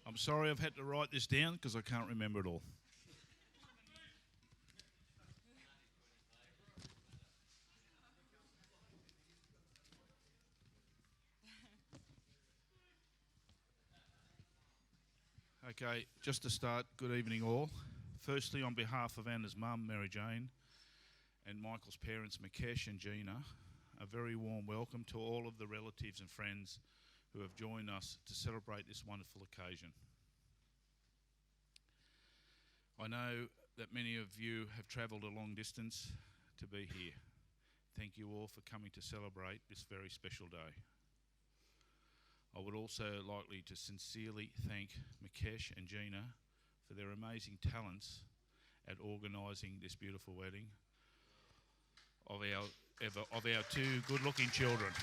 I'm sorry I've had to write this down because I can't remember it all. Okay, just to start, good evening all. Firstly, on behalf of Anna's mum, Mary Jane, and Michael's parents, Mukesh and Gina, a very warm welcome to all of the relatives and friends who have joined us to celebrate this wonderful occasion. I know that many of you have travelled a long distance to be here. Thank you all for coming to celebrate this very special day. I would also like to sincerely thank Mukesh and Gina for their amazing talents at organising this beautiful wedding of our two good-looking children.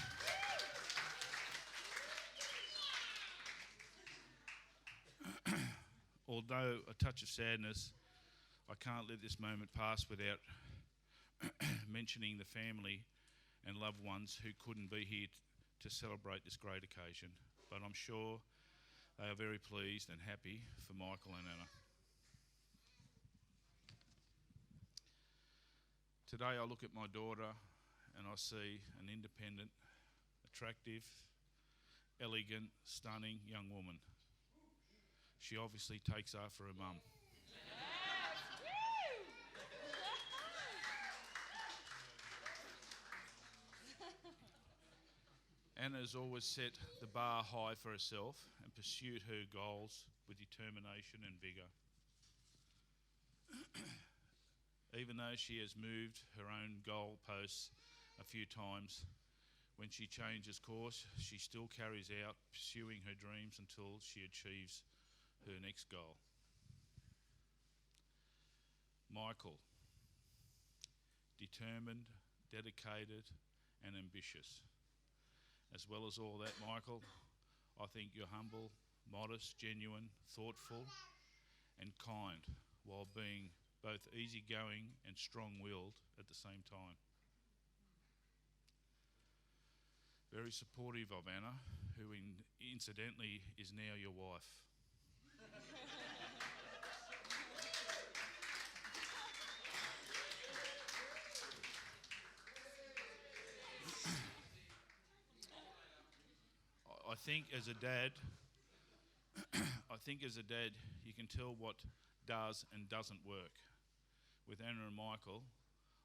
Although a touch of sadness, I can't let this moment pass without mentioning the family and loved ones who couldn't be here to celebrate this great occasion, but I'm sure they are very pleased and happy for Michael and Anna. Today I look at my daughter and I see an independent, attractive, elegant, stunning young woman. She obviously takes after her mum. Anna has always set the bar high for herself and pursued her goals with determination and vigour. Even though she has moved her own goalposts a few times, when she changes course, she still carries out pursuing her dreams until she achieves her next goal. Michael, determined, dedicated and ambitious. As well as all that, Michael, I think you're humble, modest, genuine, thoughtful and kind, while being both easygoing and strong-willed at the same time. Very supportive of Anna, who incidentally is now your wife. I think as a dad, you can tell what does and doesn't work. With Anna and Michael,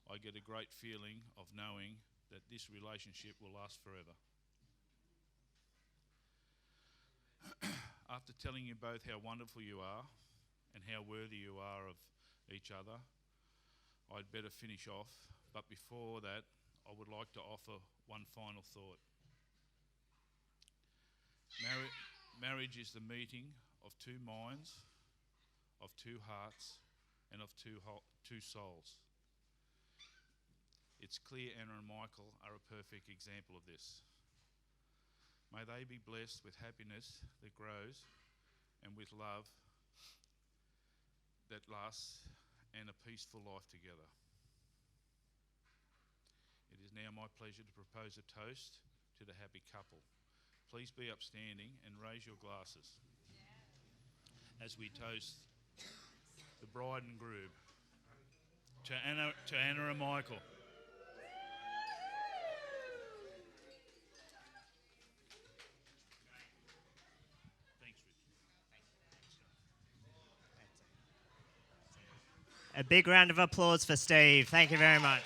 I get a great feeling of knowing that this relationship will last forever. After telling you both how wonderful you are and how worthy you are of each other, I'd better finish off. But before that, I would like to offer one final thought. Marriage is the meeting of two minds, of two hearts, and of two souls. It's clear Anna and Michael are a perfect example of this. May they be blessed with happiness that grows and with love that lasts and a peaceful life together. It is now my pleasure to propose a toast to the happy couple. Please be upstanding and raise your glasses as we toast the bride and groom. To Anna and Michael. Thanks, Rich. A big round of applause for Steve. Thank you very much.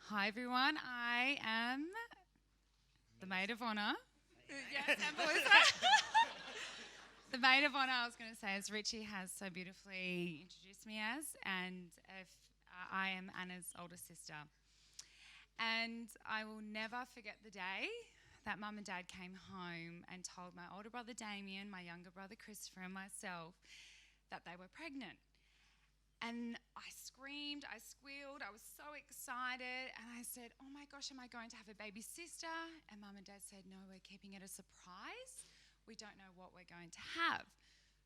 Hi everyone, I am the maid of honour. Yes, and Melissa. The maid of honour, I was going to say, as Richie has so beautifully introduced me as, and if I am Anna's older sister. And I will never forget the day that Mum and Dad came home and told my older brother Damien, my younger brother Christopher, and myself that they were pregnant. And I screamed, I squealed, I was so excited, and I said, oh my gosh, am I going to have a baby sister? And Mum and Dad said, no, we're keeping it a surprise. We don't know what we're going to have.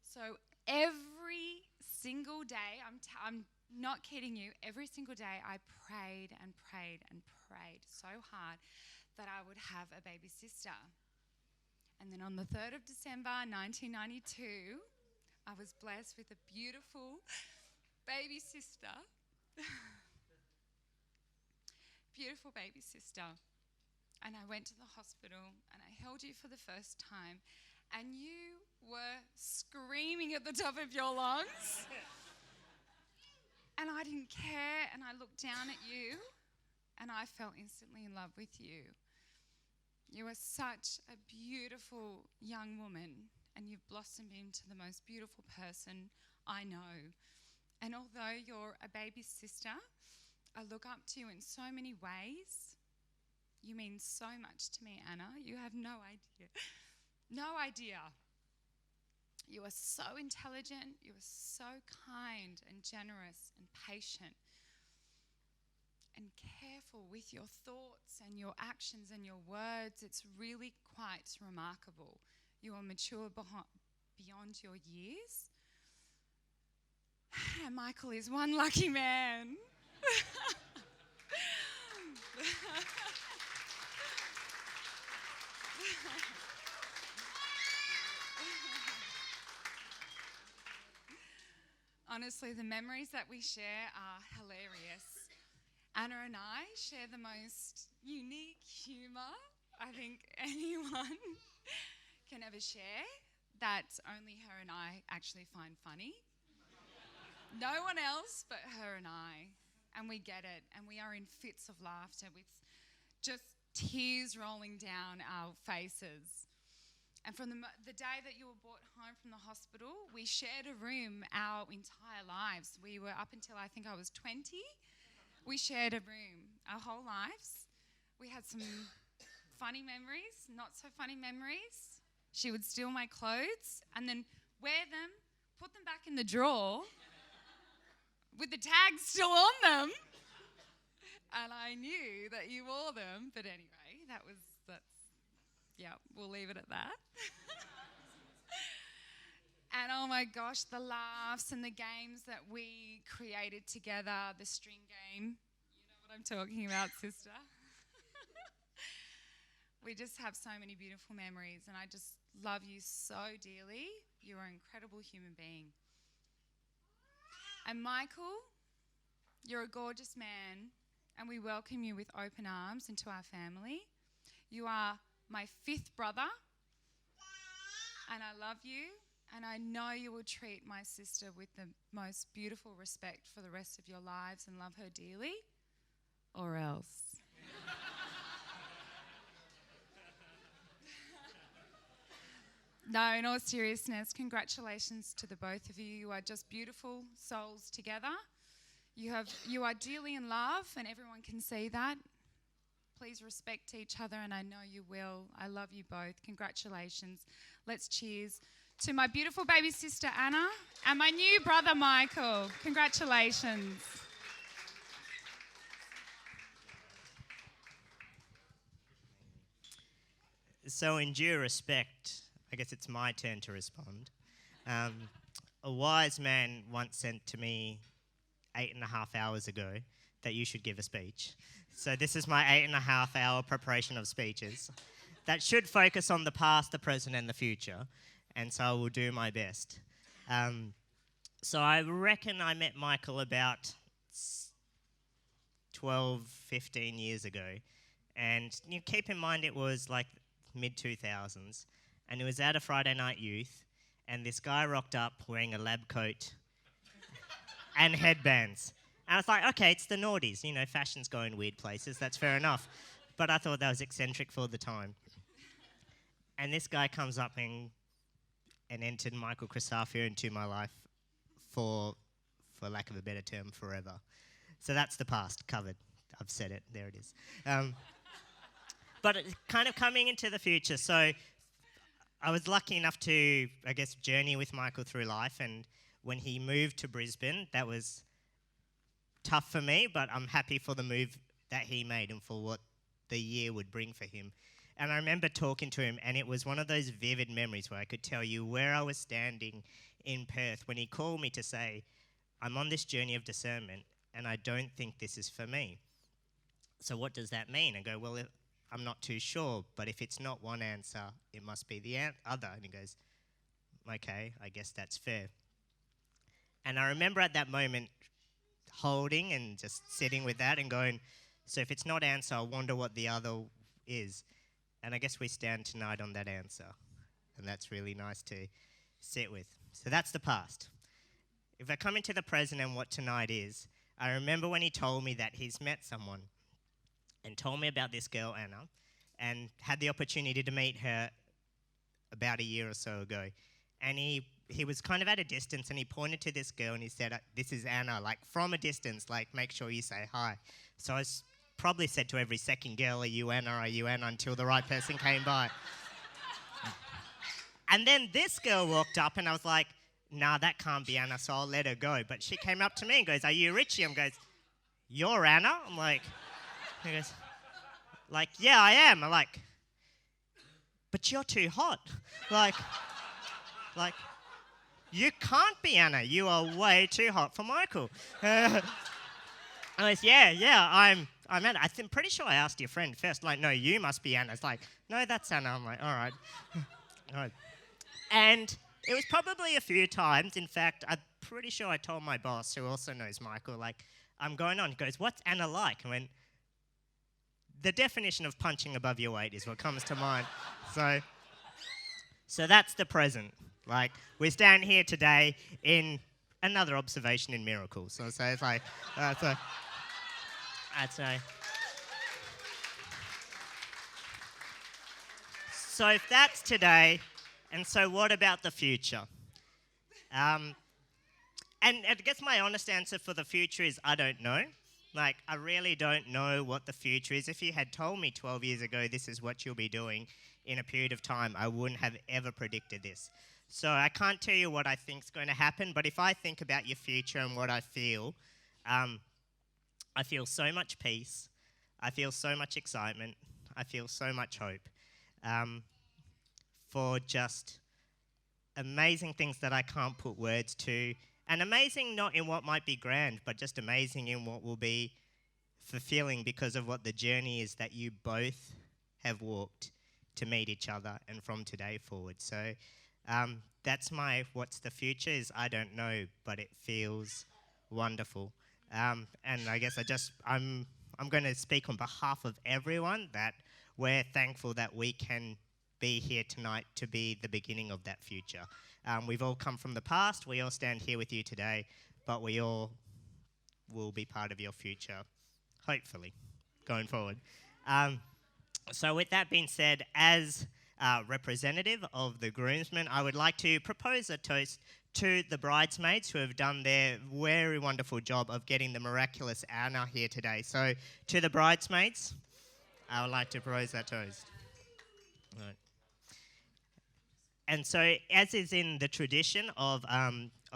So every single day, I'm not kidding you, every single day I prayed and prayed and prayed so hard that I would have a baby sister. And then on the 3rd of December 1992, I was blessed with a beautiful baby sister. Beautiful baby sister. And I went to the hospital and I held you for the first time and you were screaming at the top of your lungs. And I didn't care and I looked down at you and I fell instantly in love with you. You are such a beautiful young woman and you've blossomed into the most beautiful person I know. And although you're a baby sister, I look up to you in so many ways. You mean so much to me, Anna. You have no idea. No idea. You are so intelligent. You are so kind and generous and patient and careful with your thoughts and your actions and your words. It's really quite remarkable. You are mature beyond your years. And Michael is one lucky man. Honestly, the memories that we share are hilarious. Anna and I share the most unique humour I think anyone can ever share, that only her and I actually find funny. No one else but her and I. And we get it. And we are in fits of laughter with just tears rolling down our faces. And from the day that you were brought home from the hospital, we shared a room our entire lives. We were up until I think I was 20. We shared a room our whole lives. We had some funny memories, not so funny memories. She would steal my clothes and then wear them, put them back in the drawer with the tags still on them. And I knew that you wore them. But anyway, we'll leave it at that. And oh my gosh, the laughs and the games that we created together, the string game. You know what I'm talking about, sister. We just have so many beautiful memories and I just love you so dearly. You're an incredible human being. And Michael, you're a gorgeous man and we welcome you with open arms into our family. You are my 5th brother and I love you and I know you will treat my sister with the most beautiful respect for the rest of your lives and love her dearly, or else. No, in all seriousness, congratulations to the both of you. You are just beautiful souls together. You are dearly in love and everyone can see that. Please respect each other and I know you will. I love you both. Congratulations. Let's cheers to my beautiful baby sister Anna and my new brother Michael. Congratulations. So in due respect, I guess it's my turn to respond. A wise man once said to me 8.5 hours ago that you should give a speech. So this is my 8.5 hour preparation of speeches that should focus on the past, the present, and the future. And so I will do my best. So I reckon I met Michael about 12, 15 years ago. And you keep in mind it was like mid-2000s. And it was at a Friday night youth. And this guy rocked up wearing a lab coat and headbands. And I was like, okay, it's the noughties. You know, fashion's going weird places. That's fair enough. But I thought that was eccentric for the time. And this guy comes up and entered Michael Crisafio into my life for lack of a better term, forever. So that's the past, covered. I've said it. There it is. But it's kind of coming into the future. So I was lucky enough to, I guess, journey with Michael through life. And when he moved to Brisbane, that was tough for me, but I'm happy for the move that he made and for what the year would bring for him. And I remember talking to him, and it was one of those vivid memories where I could tell you where I was standing in Perth when he called me to say, I'm on this journey of discernment, and I don't think this is for me. So what does that mean? I go, well, I'm not too sure, but if it's not one answer, it must be the other. And he goes, okay, I guess that's fair. And I remember at that moment holding and just sitting with that and going, so if it's not answer, I wonder what the other is. And I guess we stand tonight on that answer. And that's really nice to sit with. So that's the past. If I come into the present and what tonight is, I remember when he told me that he's met someone and told me about this girl, Anna, and had the opportunity to meet her about a year or so ago. And he was kind of at a distance, and he pointed to this girl, and he said, this is Anna, like from a distance, like make sure you say hi. So I probably said to every second girl, are you Anna, until the right person came by. And then this girl walked up, and I was like, nah, that can't be Anna, so I'll let her go. But she came up to me and goes, are you Richie? I'm goes, you're Anna? I'm like, he goes, yeah, I am. I'm like, but you're too hot. Like, you can't be Anna. You are way too hot for Michael. I was, yeah, I'm Anna. I'm pretty sure I asked your friend first, like, no, you must be Anna. It's like, no, that's Anna. I'm like, all right. All right. And it was probably a few times. In fact, I'm pretty sure I told my boss, who also knows Michael, like, I'm going on. He goes, what's Anna like? I went, the definition of punching above your weight is what comes to mind. So that's the present. Like, we stand here today in another observation in miracles. So it's like, I'd say. So if that's today, and so what about the future? And I guess my honest answer for the future is I don't know. Like, I really don't know what the future is. If you had told me 12 years ago this is what you'll be doing in a period of time, I wouldn't have ever predicted this. So I can't tell you what I think is going to happen, but if I think about your future and what I feel so much peace. I feel so much excitement. I feel so much hope for just amazing things that I can't put words to. And amazing not in what might be grand, but just amazing in what will be fulfilling because of what the journey is that you both have walked to meet each other and from today forward. So that's my what's the future is I don't know, but it feels wonderful. And I guess I'm going to speak on behalf of everyone that we're thankful that we can be here tonight to be the beginning of that future. We've all come from the past, we all stand here with you today, but we all will be part of your future, hopefully, going forward. So with that being said, as representative of the groomsmen, I would like to propose a toast to the bridesmaids who have done their very wonderful job of getting the miraculous Anna here today. So to the bridesmaids, I would like to propose that toast. Right. And so, as is in the tradition of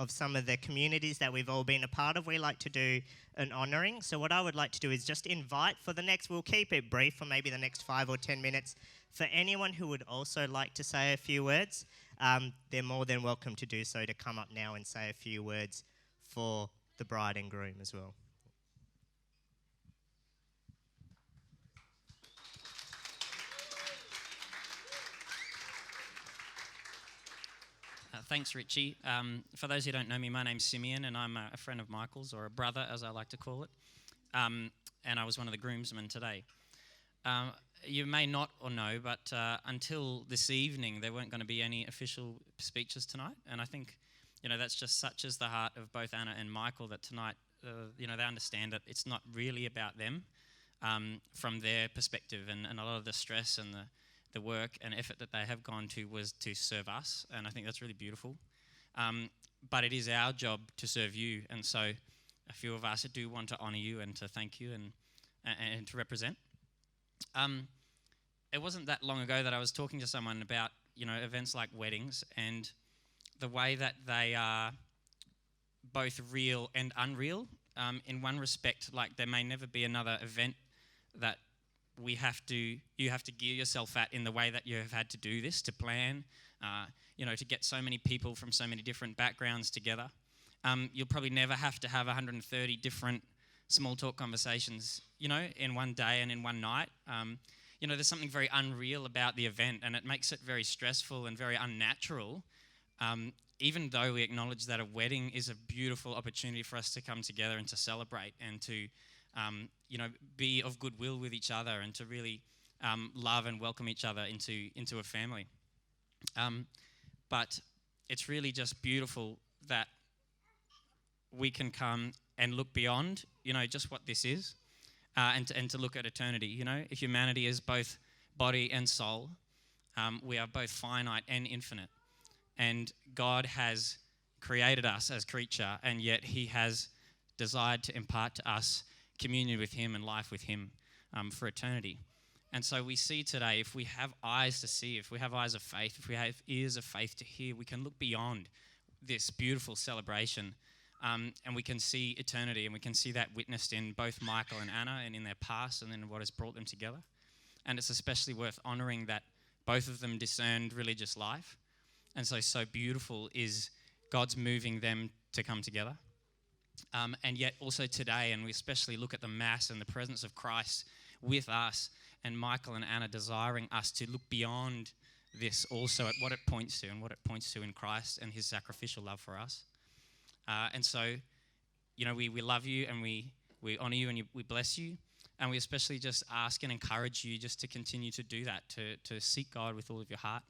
some of the communities that we've all been a part of, we like to do an honouring. So what I would like to do is just invite for the next, we'll keep it brief for maybe the next 5 or 10 minutes, for anyone who would also like to say a few words, they're more than welcome to do so, to come up now and say a few words for the bride and groom as well. Thanks, Richie. For those who don't know me, my name's Simeon, and I'm a friend of Michael's, or a brother, as I like to call it. And I was one of the groomsmen today. You may not or know, but until this evening, there weren't going to be any official speeches tonight. And I think, that's just such as the heart of both Anna and Michael, that tonight, they understand that it's not really about them from their perspective, and a lot of the stress and the work and effort that they have gone to was to serve us, and I think that's really beautiful. But it is our job to serve you, and so a few of us do want to honour you and to thank you and to represent. it wasn't that long ago that I was talking to someone about, events like weddings and the way that they are both real and unreal. In one respect, like there may never be another event that you have to gear yourself at in the way that you have had to do this, to plan, to get so many people from so many different backgrounds together. You'll probably never have to have 130 different small talk conversations, in one day and in one night. There's something very unreal about the event, and it makes it very stressful and very unnatural. Even though we acknowledge that a wedding is a beautiful opportunity for us to come together and to celebrate and to, be of goodwill with each other and to really love and welcome each other into a family. But it's really just beautiful that we can come and look beyond, just what this is, and to look at eternity. Humanity is both body and soul. We are both finite and infinite. And God has created us as creature, and yet he has desired to impart to us communion with him and life with him for eternity. And so we see today, if we have eyes to see, if we have eyes of faith, if we have ears of faith to hear, we can look beyond this beautiful celebration, and we can see eternity, and we can see that witnessed in both Michael and Anna and in their past and in what has brought them together. And it's especially worth honouring that both of them discerned religious life. And so beautiful is God's moving them to come together. And yet also today, and we especially look at the Mass and the presence of Christ with us, and Michael and Anna desiring us to look beyond this also at what it points to and what it points to in Christ and his sacrificial love for us. And so, we love you and we honour you and we bless you. And we especially just ask and encourage you just to continue to do that, to seek God with all of your heart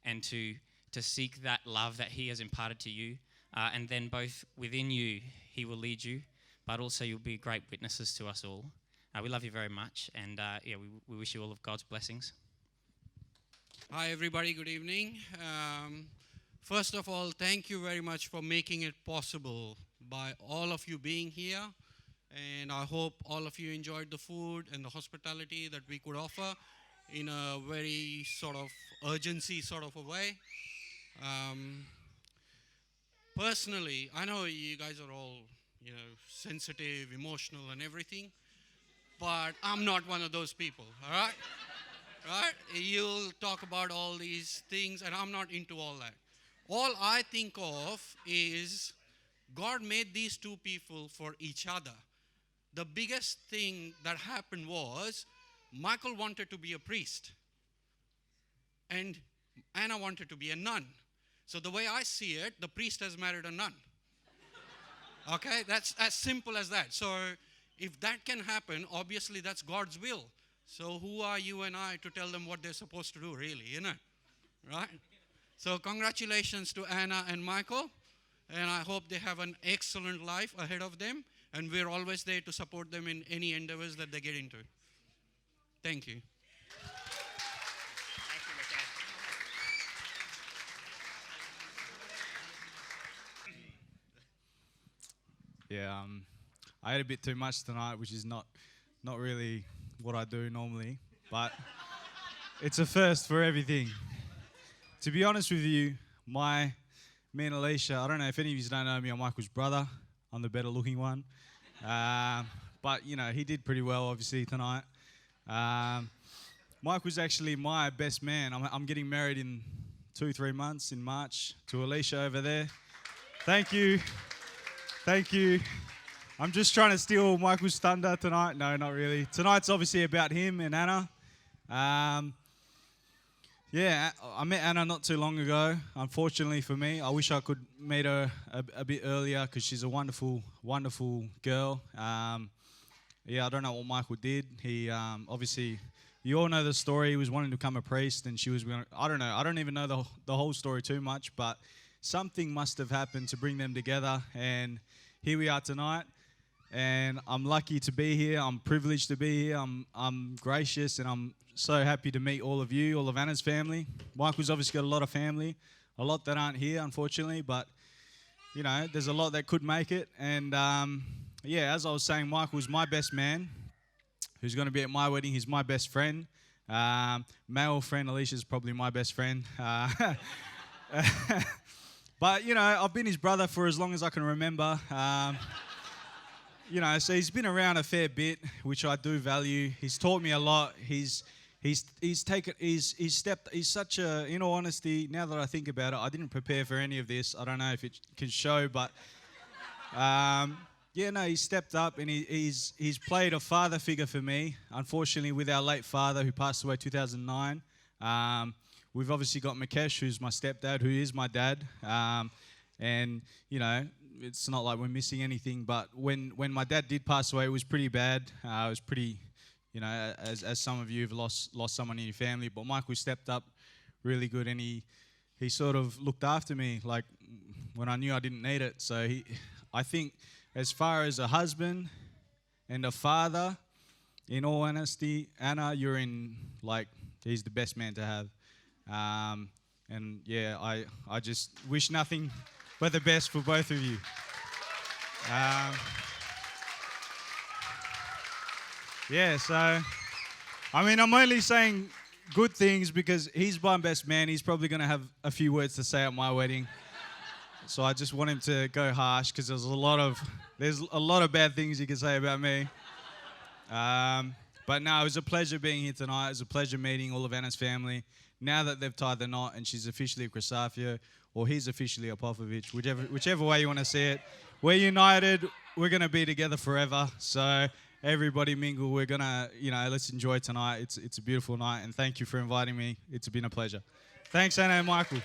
and to seek that love that he has imparted to you. And then both within you, he will lead you, but also you'll be great witnesses to us all. We love you very much, and we wish you all of God's blessings. Hi, everybody. Good evening. First of all, thank you very much for making it possible by all of you being here. And I hope all of you enjoyed the food and the hospitality that we could offer in a very sort of urgency sort of a way. Personally, I know you guys are all, sensitive, emotional and everything, but I'm not one of those people, all right? Right? You'll talk about all these things, and I'm not into all that. All I think of is God made these two people for each other. The biggest thing that happened was Michael wanted to be a priest, and Anna wanted to be a nun. So the way I see it, the priest has married a nun. Okay? That's as simple as that. So if that can happen, obviously that's God's will. So who are you and I to tell them what they're supposed to do, really, Right? So congratulations to Anna and Michael. And I hope they have an excellent life ahead of them. And we're always there to support them in any endeavors that they get into. Thank you. Yeah, I ate a bit too much tonight, which is not really what I do normally, but it's a first for everything. To be honest with you, me and Alicia, I don't know if any of you don't know me, I'm Michael's brother. I'm the better looking one. But, he did pretty well, obviously, tonight. Mike was actually my best man. I'm getting married in 2-3 months in March to Alicia over there. Thank you. Thank you. I'm just trying to steal Michael's thunder tonight. No, not really. Tonight's obviously about him and Anna. I met Anna not too long ago. Unfortunately for me, I wish I could meet her a bit earlier because she's a wonderful, wonderful girl. I don't know what Michael did. He obviously, you all know the story. He was wanting to become a priest, and she was going. I don't know. I don't even know the whole story too much, but something must have happened to bring them together, and here we are tonight. And I'm lucky to be here. I'm privileged to be here. I'm gracious, and I'm so happy to meet all of you, all of Anna's family. Michael's obviously got a lot of family, a lot that aren't here, unfortunately, but, there's a lot that could make it. And, as I was saying, Michael's my best man, who's going to be at my wedding. He's my best friend. Male friend Alicia's probably my best friend. But, you know, I've been his brother for as long as I can remember. You know, so he's been around a fair bit, which I do value. He's taught me a lot. He's such a, in all honesty, now that I think about it, I didn't prepare for any of this. I don't know if it can show, but yeah, no, he's stepped up and he's played a father figure for me. Unfortunately, with our late father who passed away 2009, we've obviously got Mukesh, who's my stepdad, who is my dad, and you know, it's not like we're missing anything. But when my dad did pass away, it was pretty bad. It was pretty, you know, as some of you have lost someone in your family. But Michael stepped up really good, and he sort of looked after me like when I knew I didn't need it. So I think as far as a husband and a father, in all honesty, Anna, you're in, like, he's the best man to have. And yeah, I just wish nothing but the best for both of you. Yeah, so, I mean, I'm only saying good things because he's my best man. He's probably going to have a few words to say at my wedding. So I just want him to go harsh because there's a lot of bad things he can say about me. But no, it was a pleasure being here tonight. It was a pleasure meeting all of Anna's family. Now that they've tied the knot and she's officially a Crisafio, or he's officially a Popovic, whichever way you want to see it, we're united. We're going to be together forever. So everybody mingle. We're going to, you know, let's enjoy tonight. It's a beautiful night, and thank you for inviting me. It's been a pleasure. Thanks, Anna and Michael.